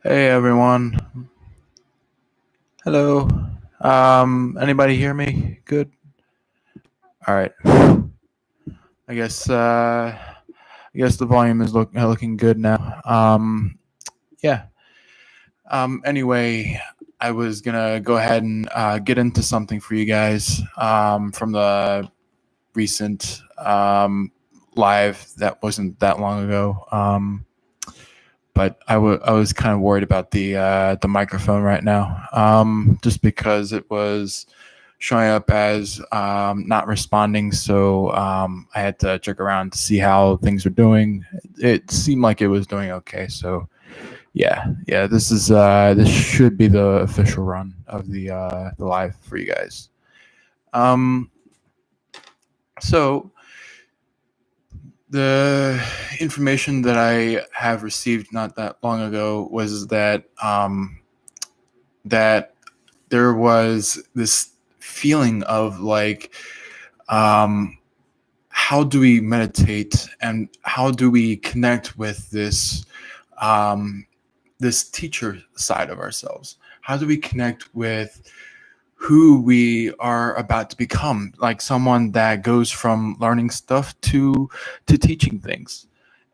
Hey everyone. Hello. Anybody hear me? Good. All right. I guess the volume is looking good now. Yeah. Anyway, I was gonna go ahead and get into something for you guys from the recent live that wasn't that long ago. But I was kind of worried about the microphone right now, just because it was showing up as not responding. So I had to check around to see how things were doing. It seemed like it was doing okay. So yeah. This should be the official run of the live for you guys. Um, so the information that I have received not that long ago was that there was this feeling of like, um, how do we meditate and how do we connect with this teacher side of ourselves? How do we connect with who we are about to become, like someone that goes from learning stuff to teaching things?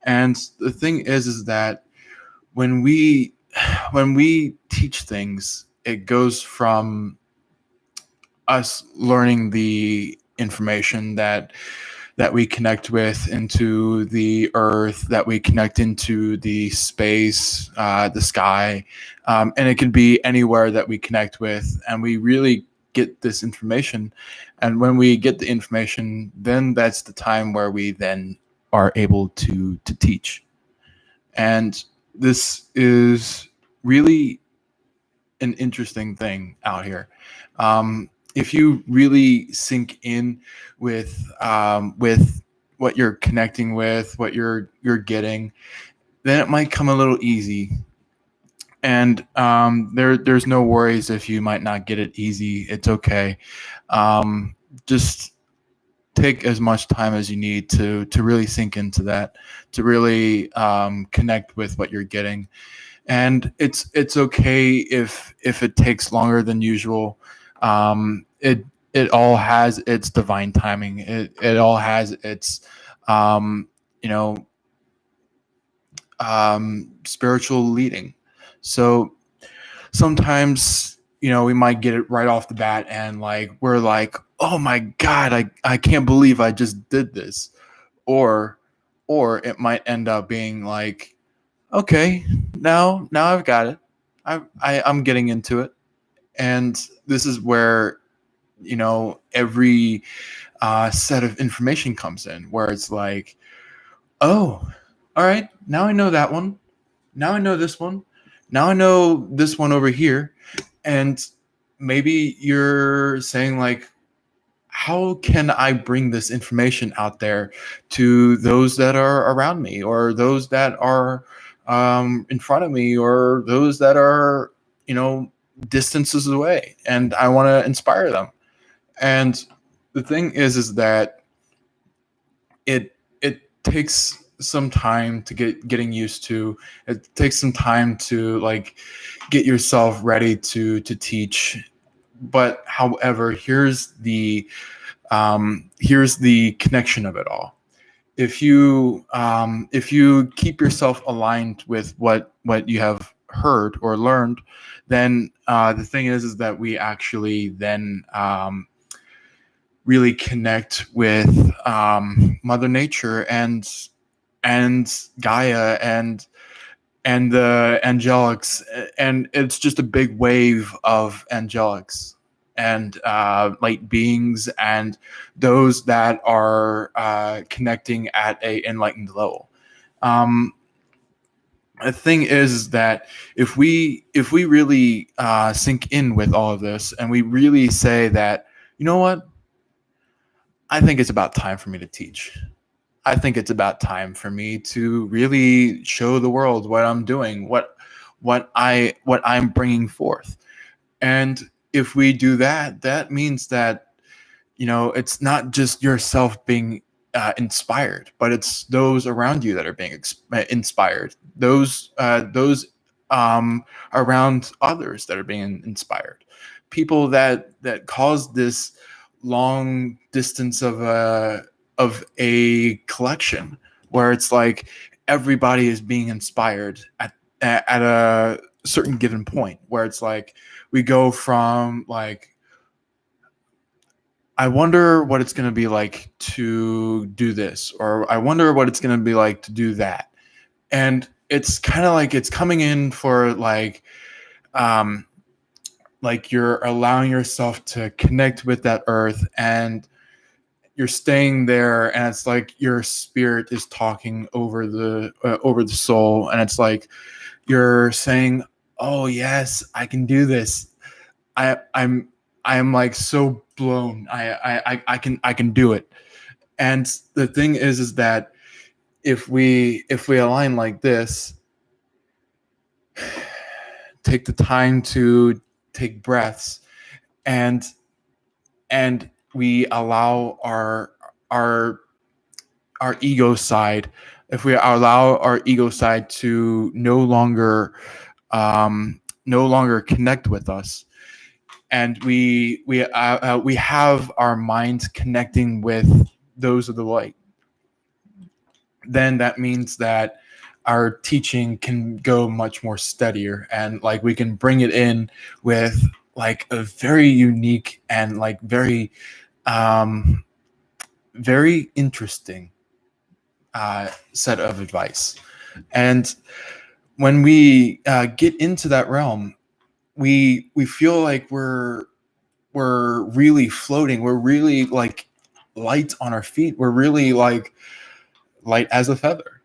And the thing is that when we when we teach things, it goes from us learning the information that we connect with into the earth, that we connect into the space, the sky, and it can be anywhere that we connect with, and we really get this information. And when we get the information, then that's the time where we then are able to teach. And this is really an interesting thing out here. If you really sink in with what you're connecting with, what you're getting, then it might come a little easy. And there's no worries if you might not get it easy. It's okay. Just take as much time as you need to really sink into that, to really connect with what you're getting. And it's okay if it takes longer than usual. It all has its divine timing. It all has its um, you know spiritual leading. So sometimes we might get it right off the bat, and like we're like, oh my god, I can't believe I just did this. Or or it might end up being like, okay, now I've got it. I'm getting into it. And this is where every set of information comes in, where it's like, oh, all right, now I know that one. Now I know this one. Now I know this one over here. And maybe you're saying like, how can I bring this information out there to those that are around me, or those that are in front of me, or those that are, distances away, and I want to inspire them. And the thing is that it takes some time to getting used to. It takes some time to like get yourself ready to teach. But however, here's the connection of it all. If you keep yourself aligned with what you have heard or learned, then the thing is that we actually then really connect with Mother Nature and Gaia and the angelics, and it's just a big wave of angelics and light beings, and those that are connecting at a enlightened level. Um, the thing is that if we really sink in with all of this, and we really say that, you know what, I think it's about time for me to teach. I think it's about time for me to really show the world what I'm doing, what I'm bringing forth. And if we do that, that means that it's not just yourself being inspired, but it's those around you that are being inspired. Those around others that are being inspired, people that cause this long distance of a collection where it's like everybody is being inspired at a certain given point, where it's like we go from like, I wonder what it's going to be like to do this, or I wonder what it's going to be like to do that. And it's kind of like it's coming in for um like you're allowing yourself to connect with that earth, and you're staying there, and it's like your spirit is talking over the soul, and it's like you're saying, oh yes, I can do this. I'm like so blown. I can do it. And the thing is that if we align like this, take the time to take breaths, and we allow our our ego side, if we allow our ego side to no longer connect with us, and we have our minds connecting with those of the light, then that means that our teaching can go much more steadier, and like we can bring it in with like a very unique and like um very interesting set of advice. And when we get into that realm, we feel like we're really floating. We're really like light on our feet. We're really like light as a feather.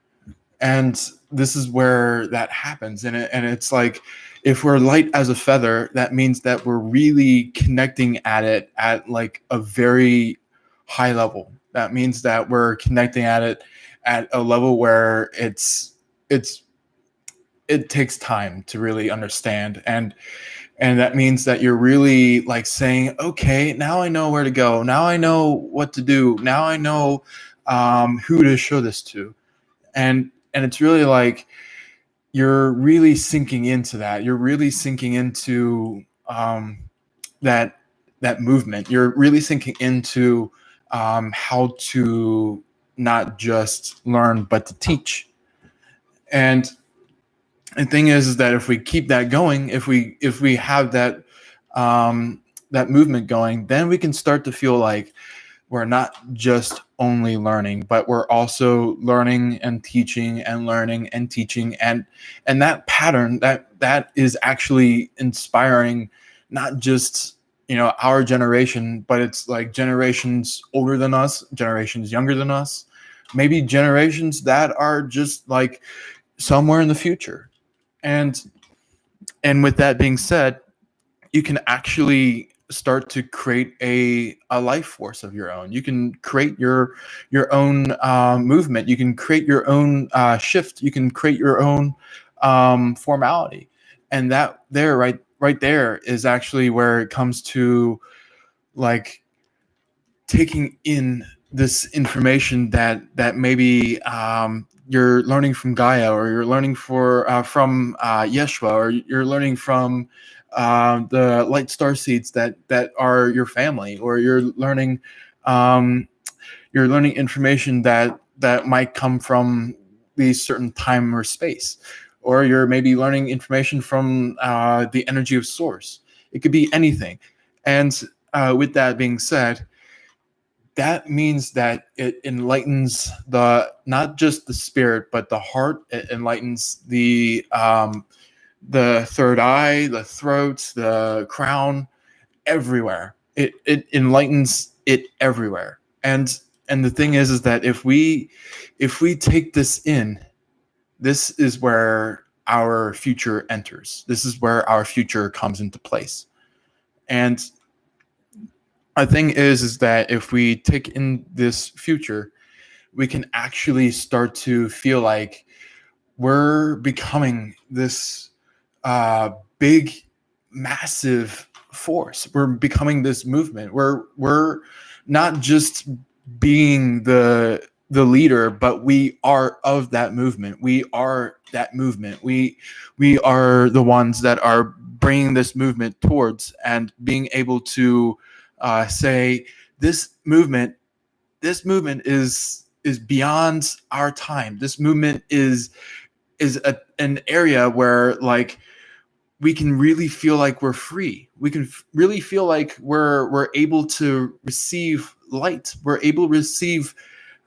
And this is where that happens. And it's like, if we're light as a feather, that means that we're really connecting at it at like a very high level. That means that we're connecting at it at a level where it's it takes time to really understand. And that means that you're really like saying, okay, now I know where to go, now I know what to do, now I know who to show this to. And it's really like you're really sinking into that, you're really sinking into that movement, you're really sinking into how to not just learn but to teach. And the thing is that if we keep that going, if we have that movement going, then we can start to feel like we're not just only learning, but we're also learning and teaching and learning and teaching. And that pattern, that is actually inspiring not just, you know, our generation, but it's like generations older than us, generations younger than us, maybe generations that are just like somewhere in the future. And with that being said, you can actually start to create a life force of your own. You can create your own movement. You can create your own shift. You can create your own formality. And that there, right there, is actually where it comes to like taking in this information that maybe you're learning from Gaia, or you're learning from Yeshua, or you're learning from the light star seeds that are your family, or um, you're learning information that might come from these certain time or space, or you're maybe learning information from the energy of source. It could be anything. And with that being said, that means that it enlightens the not just the spirit but the heart. It enlightens the third eye, the throat, the crown, everywhere. It enlightens it everywhere. And the thing is that if we take this in, this is where our future enters. This is where our future comes into place. And the thing is that if we take in this future, we can actually start to feel like we're becoming this big, massive force. We're becoming this movement. We're not just being the leader, but we are of that movement. We are that movement. We are the ones that are bringing this movement towards, and being able to say, this movement is beyond our time. This movement is an area where, like, we can really feel like we're free. We can really feel like we're able to receive light. We're able to receive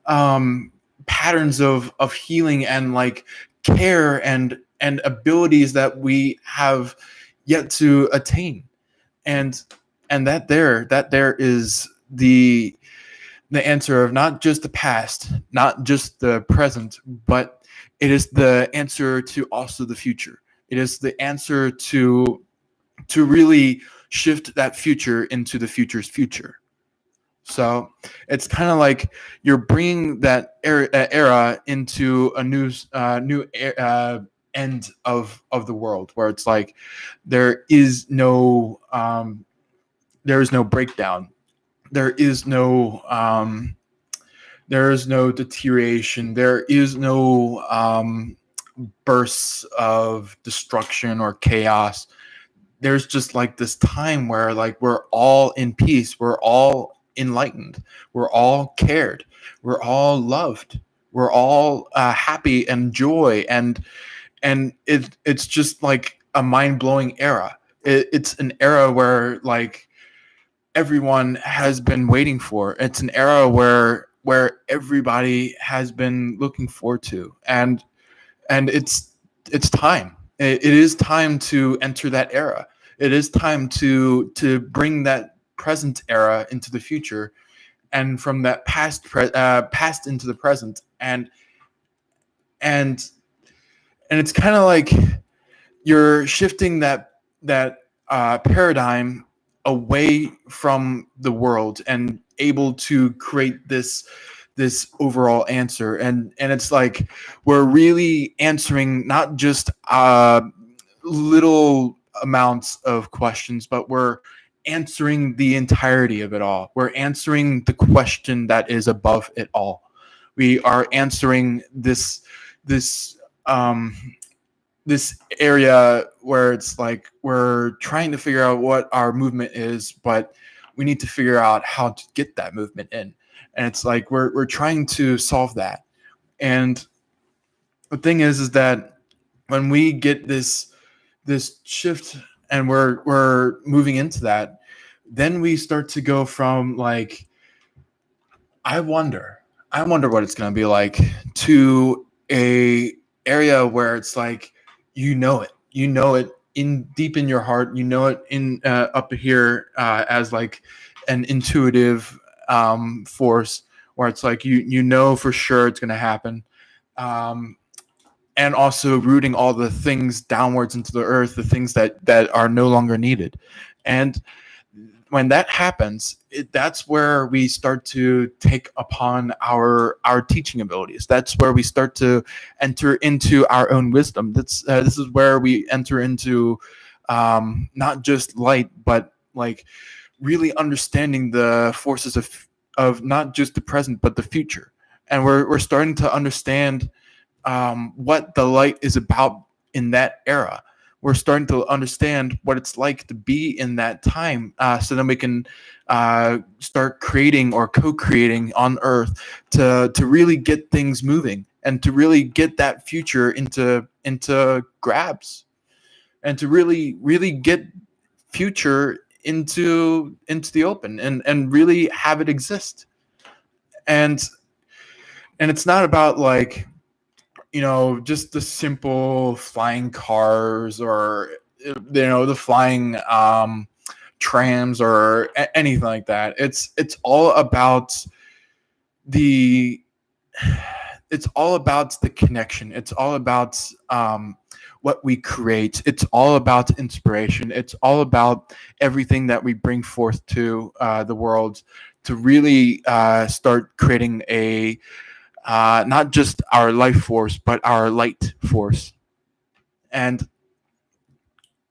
um, patterns of healing and, like, care and abilities that we have yet to attain. And that there is the answer of not just the past, not just the present, but it is the answer to also the future. It is the answer to really shift that future into the future's future. So it's kind of like you're bringing that era into a new end of the world, where it's like there is no breakdown, there is no there is no deterioration, there is no bursts of destruction or chaos. There's just like this time where, like, we're all in peace, we're all enlightened, we're all cared, we're all loved, we're all happy and joy, and it's just like a mind-blowing era. It's an era where, like, everyone has been waiting for. It's an era where everybody has been looking forward to, and it's time. It is time to enter that era. It is time to bring that present era into the future, and from that past into the present, and and it's kind of like you're shifting that paradigm away from the world, and able to create this overall answer. And it's like we're really answering not just little amounts of questions, but we're answering the entirety of it all. We're answering the question that is above it all. We are answering this um this area where it's like we're trying to figure out what our movement is, but we need to figure out how to get that movement in. And it's like we're trying to solve that. And the thing is that when we get this shift, and we're moving into that, then we start to go from, like, I wonder, I wonder what it's going to be like, to a area where it's like, you know it in deep in your heart, you know it in up here, as like an intuitive force, where it's like you know for sure it's going to happen. Um, and also rooting all the things downwards into the earth, the things that are no longer needed. And when that happens, that's where we start to take upon our teaching abilities. That's where we start to enter into our own wisdom. This is where we enter into not just light, but, like, really understanding the forces of not just the present but the future. And we're starting to understand what the light is about in that era. We're starting to understand what it's like to be in that time, so then we can start creating or co-creating on Earth to really get things moving, and to really get that future into grabs, and to really get future into the open, and really have it exist. And and it's not about, like, just the simple flying cars, or the flying trams, or anything like that. It's all about the it's all about the connection. It's all about what we create. It's all about inspiration. It's all about everything that we bring forth to the world, to really start creating a not just our life force, but our light force. And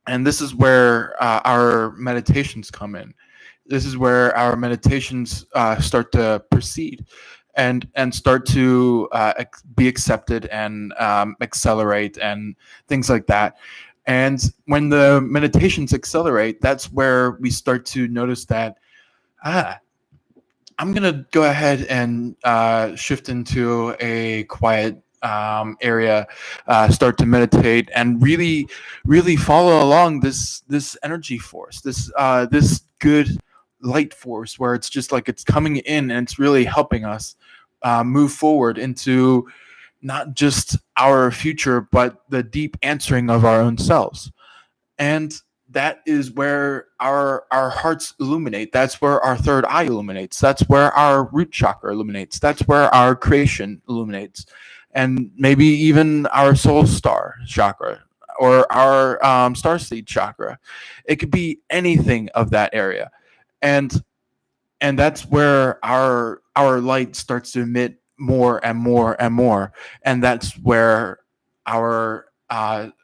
and this is where our meditations come in. This is where our meditations start to proceed. and start to be accepted and accelerate and things like that. And when the meditations accelerate, that's where we start to notice that, ah, I'm going to go ahead and shift into a quiet area, start to meditate, and really, really follow along this energy force, this good light force, where it's just like it's coming in and it's really helping us move forward into not just our future, but the deep answering of our own selves. And that is where our hearts illuminate. That's where our third eye illuminates. That's where our root chakra illuminates. That's where our creation illuminates. And maybe even our soul star chakra or our star seed chakra. It could be anything of that area. And that's where our light starts to emit more and more and more. And that's where our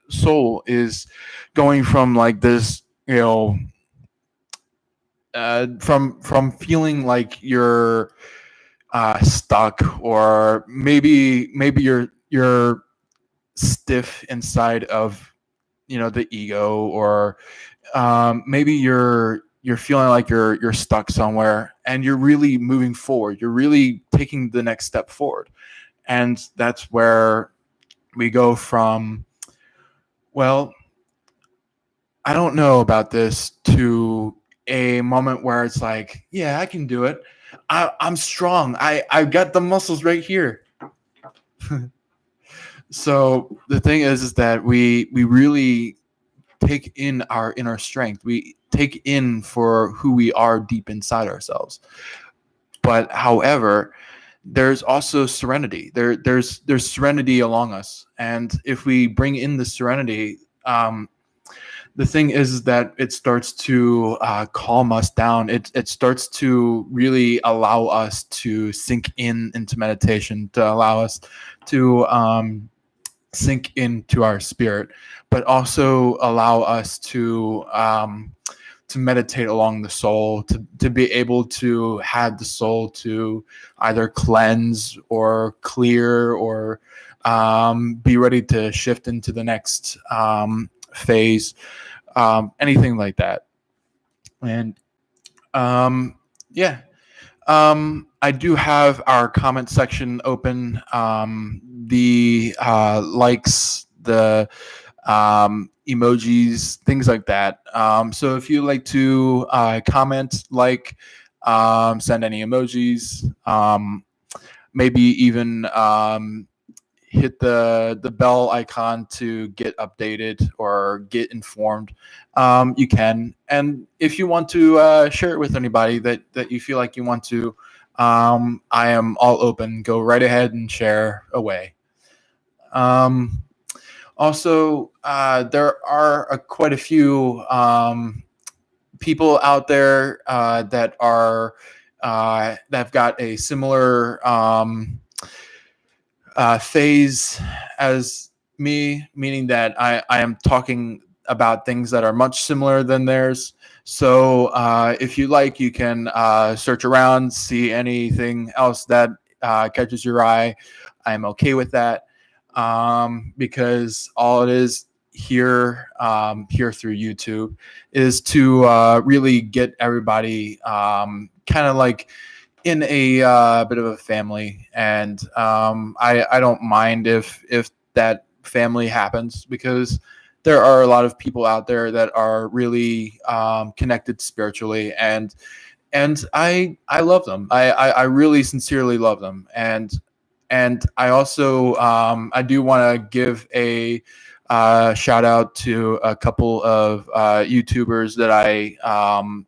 soul is going from like this, from feeling like you're stuck, or maybe you're stiff inside of the ego, or maybe you're feeling like you're stuck somewhere, and you're really moving forward. You're really taking the next step forward, and that's where we go from, well, I don't know about this, to a moment where it's like, yeah, I can do it. I'm strong. I've got the muscles right here. So the thing is that we really take in our inner strength. We take in for who we are deep inside ourselves. But however, there's also serenity. There's serenity along us, and if we bring in the serenity, the thing is that it starts to calm us down. It starts to really allow us to sink into meditation, to allow us to sink into our spirit, but also allow us to meditate along the soul, to be able to have the soul to either cleanse or clear, or be ready to shift into the next phase, anything like that. And yeah, I do have our comment section open. The likes, the emojis, things like that. So if you like to comment, send any emojis, maybe even hit the bell icon to get updated or get informed, you can. And if you want to share it with anybody that you feel like you want to, I am all open. Go right ahead and share away. Also, there are quite a few people out there that have got a similar phase as me, meaning that I am talking about things that are much similar than theirs. So if you like, you can search around, see anything else that catches your eye. I'm okay with that, because all it is here through YouTube is to really get everybody kind of like in a bit of a family. And I don't mind if that family happens, because there are a lot of people out there that are really connected spiritually, and I love them. I really sincerely love them. And I also I do want to give a shout out to a couple of YouTubers that I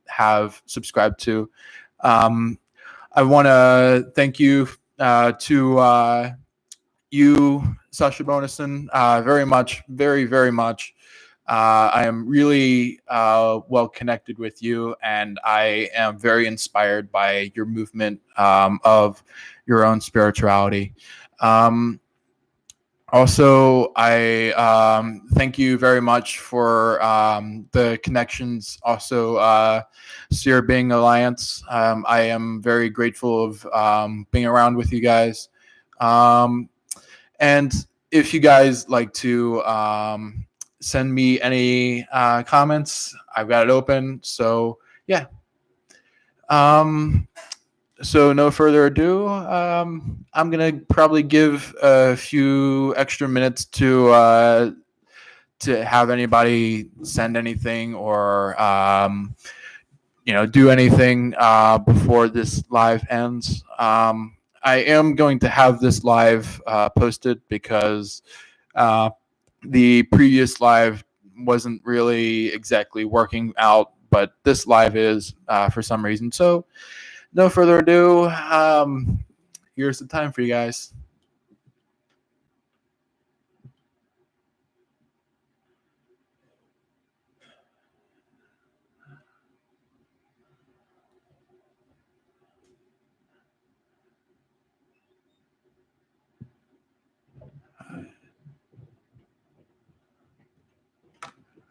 have subscribed to. I want to thank you to you, Sasha Bonison, very much, very, very much. I am really well connected with you, and I am very inspired by your movement of your own spirituality. Also, I thank you very much for the connections. Also, Sierra Bing Alliance. I am very grateful of being around with you guys. Um, and if you guys like to send me any comments, I've got it open. So, yeah. Um, so no further ado, I'm gonna probably give a few extra minutes to have anybody send anything or do anything before this live ends. I am going to have this live posted because uh, the previous live wasn't really exactly working out, but this live is for some reason. So no further ado, here's the time for you guys.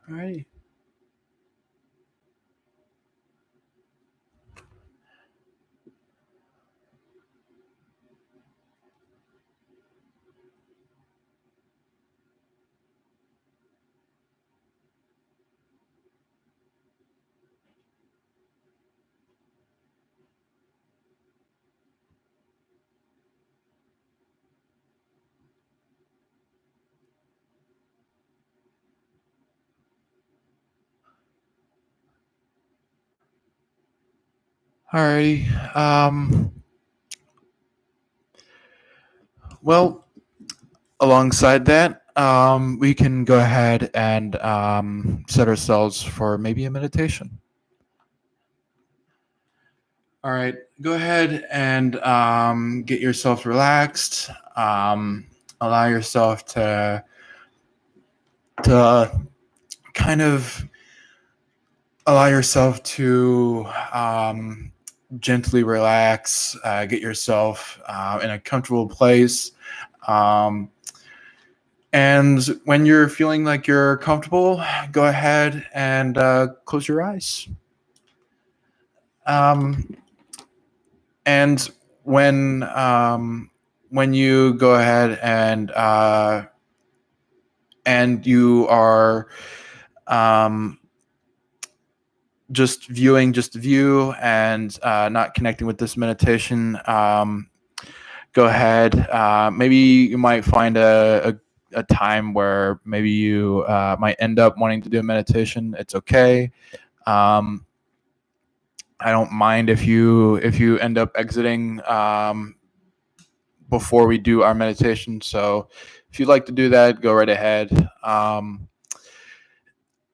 All right. Alrighty. Well, alongside that, we can go ahead and set ourselves for maybe a meditation. All right, go ahead and get yourself relaxed. Allow yourself to kind of allow yourself to gently relax. Get yourself in a comfortable place. Um, and when you're feeling like you're comfortable, go ahead and close your eyes. Um, and when you go ahead and you are um, just view and not connecting with this meditation, go ahead. Maybe you might find a time where maybe you might end up wanting to do a meditation. It's okay. Um, I don't mind if you end up exiting before we do our meditation. So if you'd like to do that, go right ahead.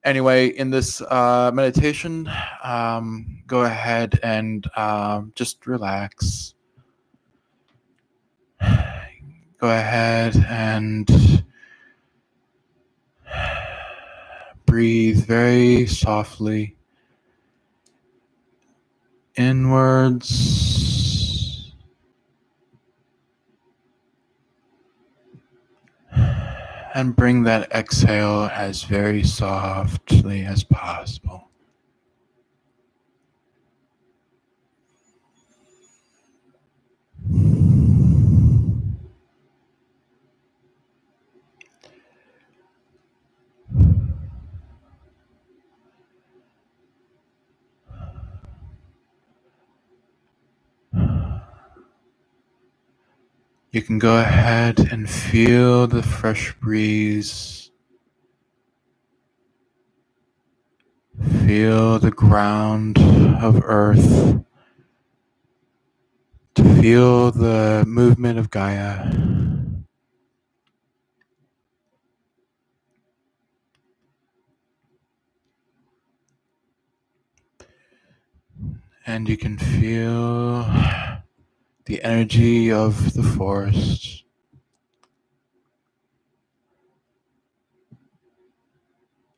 Anyway, in this meditation, go ahead and just relax. Go ahead and breathe very softly inwards and bring that exhale as very softly as possible. You can go ahead and feel the fresh breeze. Feel the ground of earth. To feel the movement of Gaia. And you can feel the energy of the forest.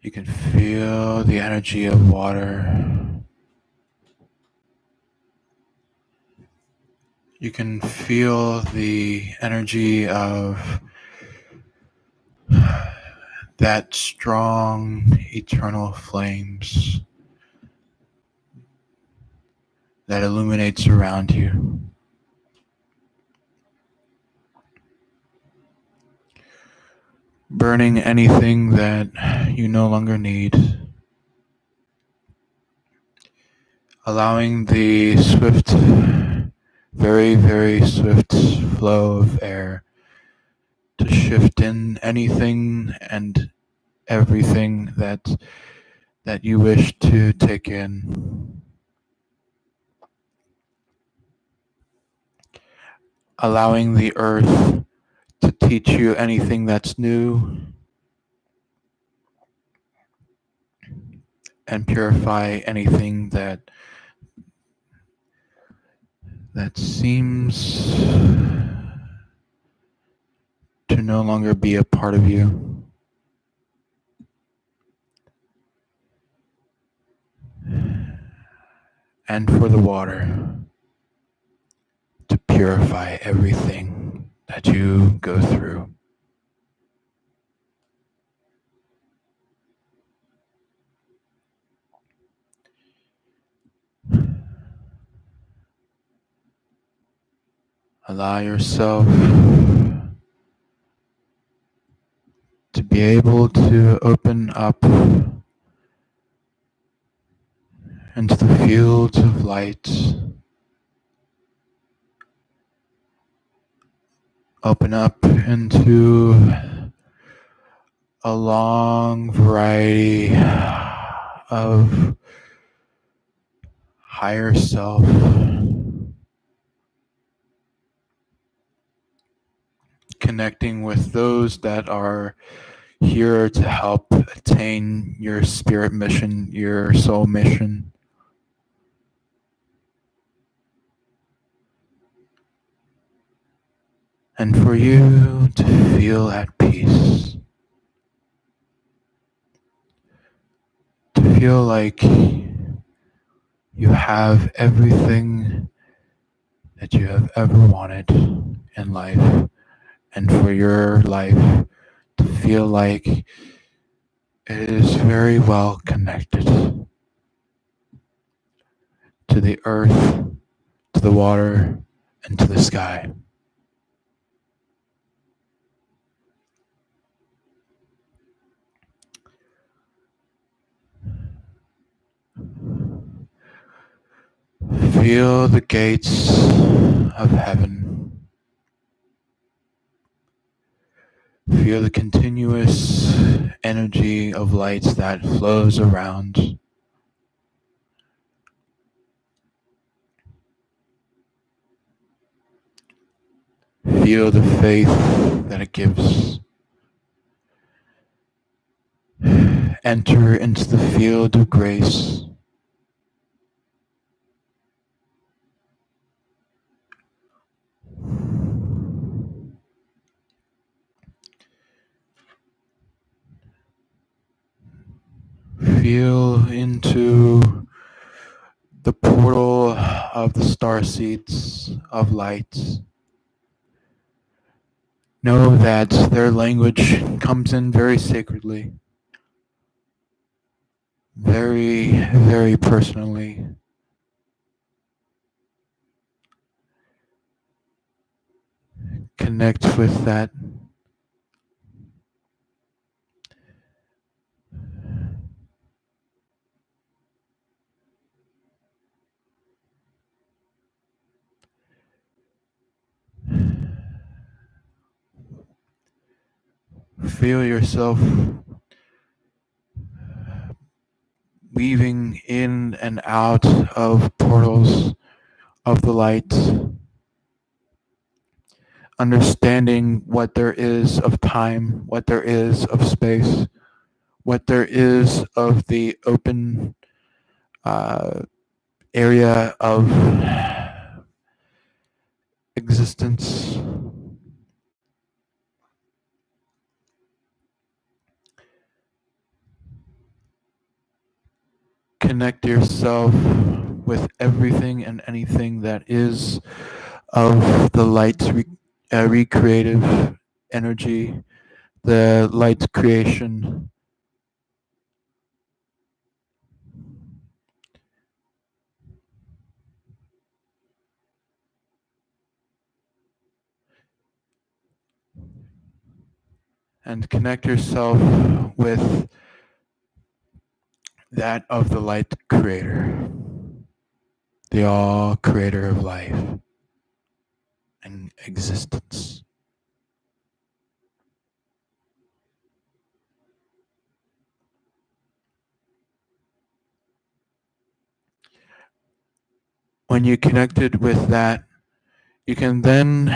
You can feel the energy of water. You can feel the energy of that strong eternal flames that illuminates around you. Burning anything that you no longer need. Allowing the swift, very, very swift flow of air to shift in anything and everything that you wish to take in. Allowing the earth to teach you anything that's new and purify anything that seems to no longer be a part of you. And for the water to purify everything that you go through. Allow yourself to be able to open up into the fields of light. Open up into a long variety of higher self, connecting with those that are here to help attain your spirit mission, your soul mission. And for you to feel at peace, to feel like you have everything that you have ever wanted in life, and for your life to feel like it is very well connected to the earth, to the water, and to the sky. Feel the gates of heaven. Feel the continuous energy of lights that flows around. Feel the faith that it gives. Enter into the field of grace. Feel into the portal of the star seeds of light. Know that their language comes in very sacredly, very, very personally. Connect with that. Feel yourself weaving in and out of portals of the light, understanding what there is of time, what there is of space, what there is of the open area of existence. Connect yourself with everything and anything that is of the light's recreative energy the light creation, and connect yourself with that of the light creator, the all creator of life and existence. When you connected with that, you can then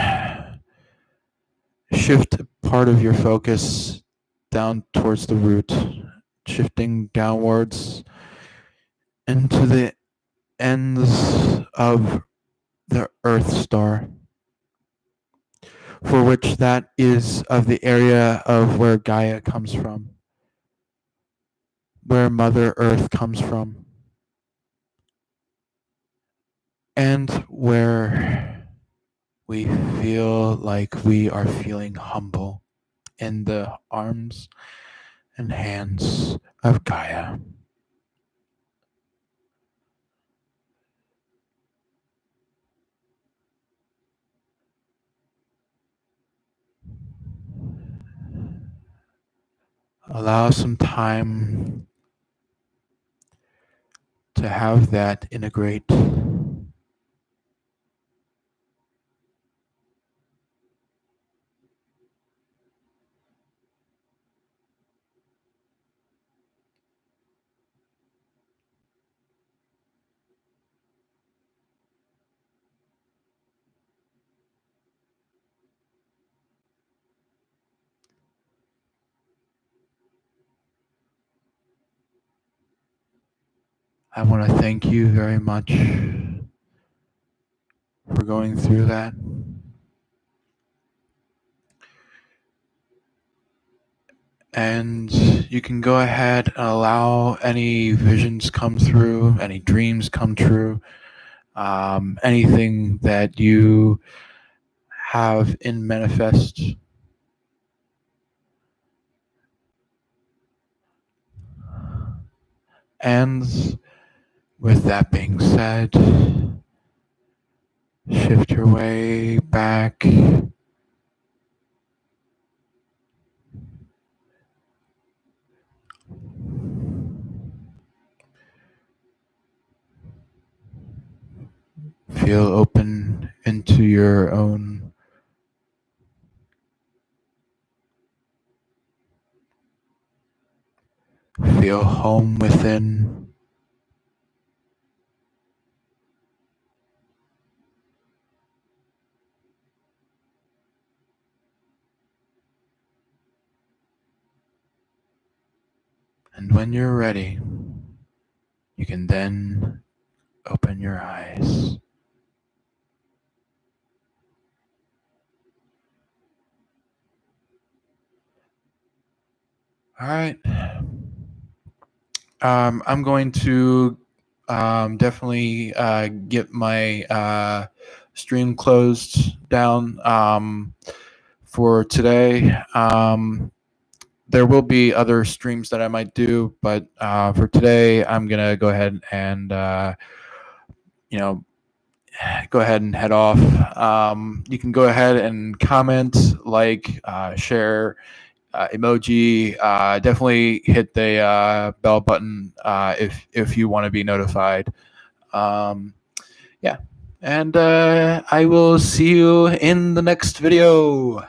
shift part of your focus down towards the root, shifting downwards into the ends of the Earth star, for which that is of the area of where Gaia comes from, where Mother Earth comes from, and where we feel like we are feeling humble in the arms and hands of Gaia. Allow some time to have that integrate. I want to thank you very much for going through that. And you can go ahead and allow any visions come through, any dreams come true, anything that you have in manifest. And with that being said, shift your way back. Feel open into your own feel home within. And when you're ready, you can then open your eyes. All right. I'm going to definitely get my stream closed down for today. There will be other streams that I might do, but for today, I'm gonna go ahead and you know go ahead and head off. You can go ahead and comment, like, share, emoji. Definitely hit the bell button if you want to be notified. Yeah, and I will see you in the next video.